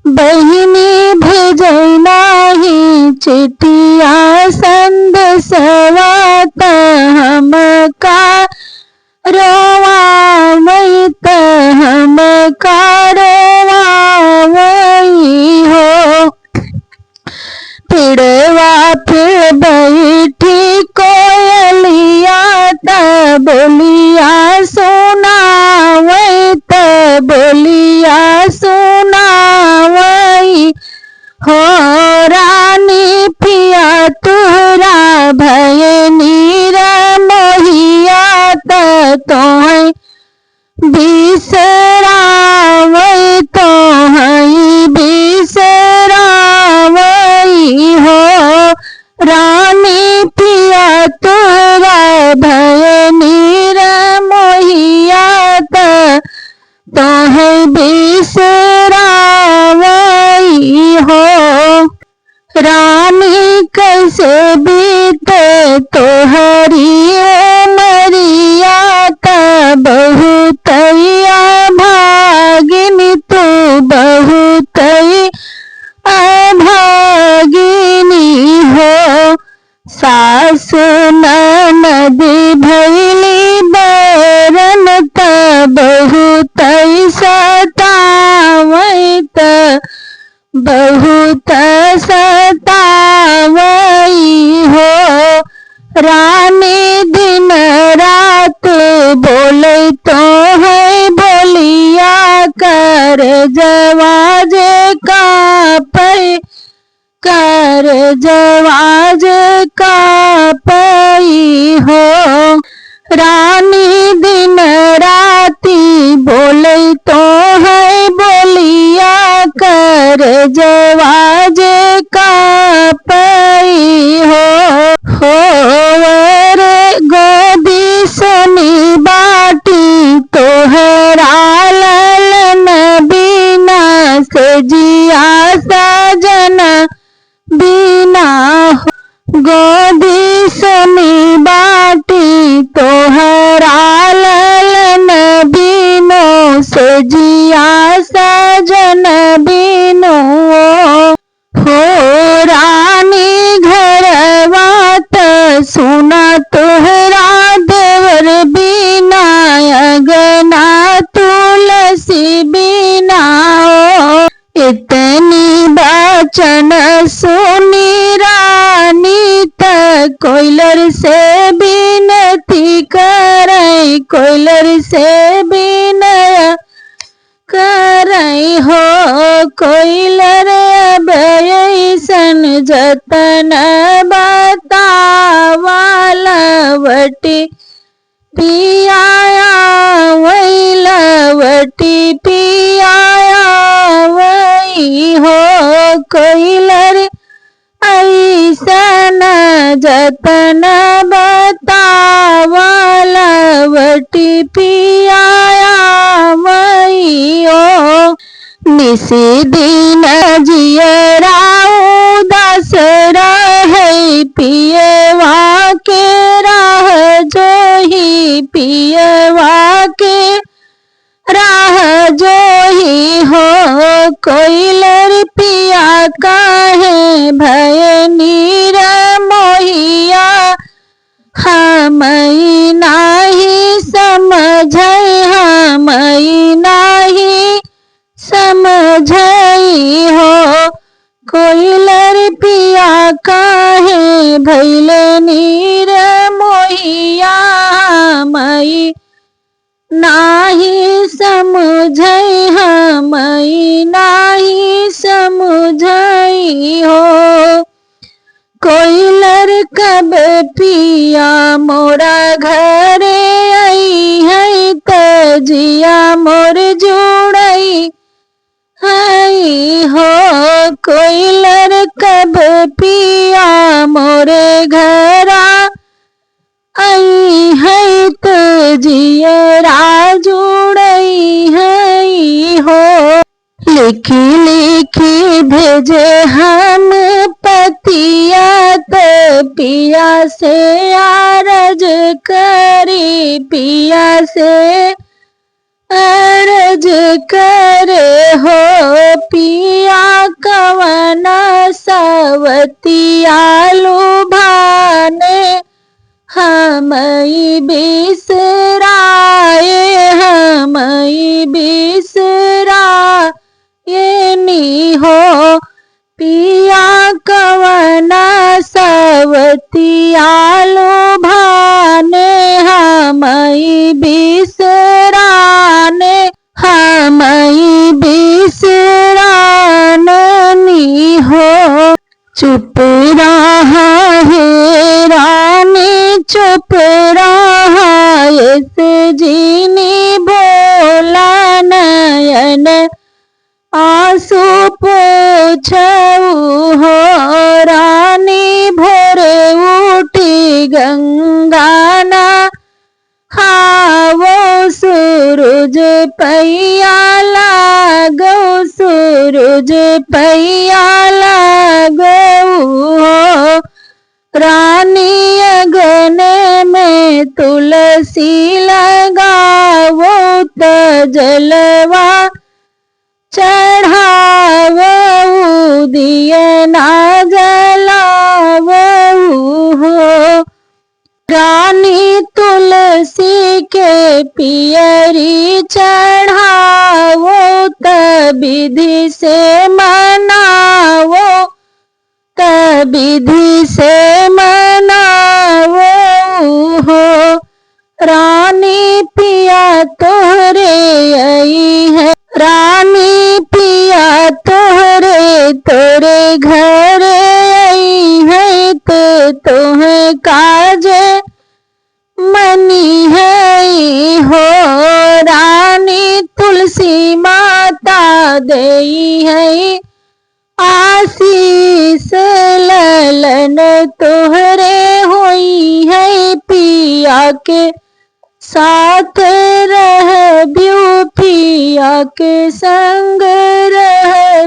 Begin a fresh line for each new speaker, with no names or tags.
बहिनी भेजै नाही चिठिया संदेशवा त हमका रोवावई त हमका रोवावई हो। पिड़वा पे बैठी कोयलिया त बोलिया सुनावई त बोलिया सुनावई हो। रानी पिया तुहरा भयनी मोहिया त तोहै बिसरावई तोहै बिसरावई हो। रानी पिया तुहरा भयनी मोहिया त तोहै बिसरावई हो। रानी कैसे बीते तोहरी उमरिया त बहुतैया भागिनी तू बहुतई अभागिनी हो। सासु ननद भैली बैरन त बहुतई सतावई त बहुत सतावई हो। रानी दिन रात बोले तो है बोलिया कर जवाज का पै कर जवाज का पई हो। रानी दिन राती बोले तो है बोलिया कर जवाज का पई हो। रे गोदी सुनी बाटी तोहरा ललन बिना से जिया सजना बिना हो। गोदी सुनी बाटी तोहरा ललन बिनो से जिया सजन बिनो हो। रानी घरवा त सुना तोहरा देवर बिना अगना तुलसी बिना हो। इतनी बचन सुनी रानी त कोयलर से बिनती करे कोयलर से बिनय करई हो। कोयलर अभयसन जतन बतावालवटी पियाया वही लवटी पियाया वही हो। कोयलर ऐसन जतन बतावालवटी पियाया वही हो। निसी दिन जियरा उदास रहे पियवा के राह जोही पियवा के राह जोही हो। कोयलर पिया काहे भयनी मोहिया हमई नाही समझै हमई नाही समझई हो। कोयलर पिया काहे भैले नीर मोहिया हमई नाही समझई हमई नाही समझई हो। कोयलर कब पिया मोरा घरे आई है तजिया मोर जुड़ई हई हो। कोयलर कब पिया मोरे घरा आई है तजियरा जुड़ई हई हो। लिखी लिखी भेजे हम पतिया त पिया से आरज करी पिया से अर्ज करे हो पिया कवन सवतिया लुभाने हमई बिसराए हमई बिसराए नी हो पिया कवन सवतिया लुभाने हमई बिसराने हमई बिसराने नी हो। चुप रहा है रानी चुप रहा ऐसे जीनी बोला नयन आंसू पोछऊ हो रानी भोरे उठी गंगाना हावो सूरज पैया लागो सूरज पैया लागो हो रानी अगन में तुलसी लगावो त जलवा चढ़ावो दिया ना जलावो हो रानी तुलसी के पियरी चढ़ावो तविधि से मनावो तविधि से मनावो हो रानी पिया तोहरे आई है रानी पिया तोहरे तोरे घर आई है तो तुम्हें काजे मनी है हो रानी तुलसी माता देई है आशीष ललन तोहरे हुई है पिया के साथ रह पिया के संग रह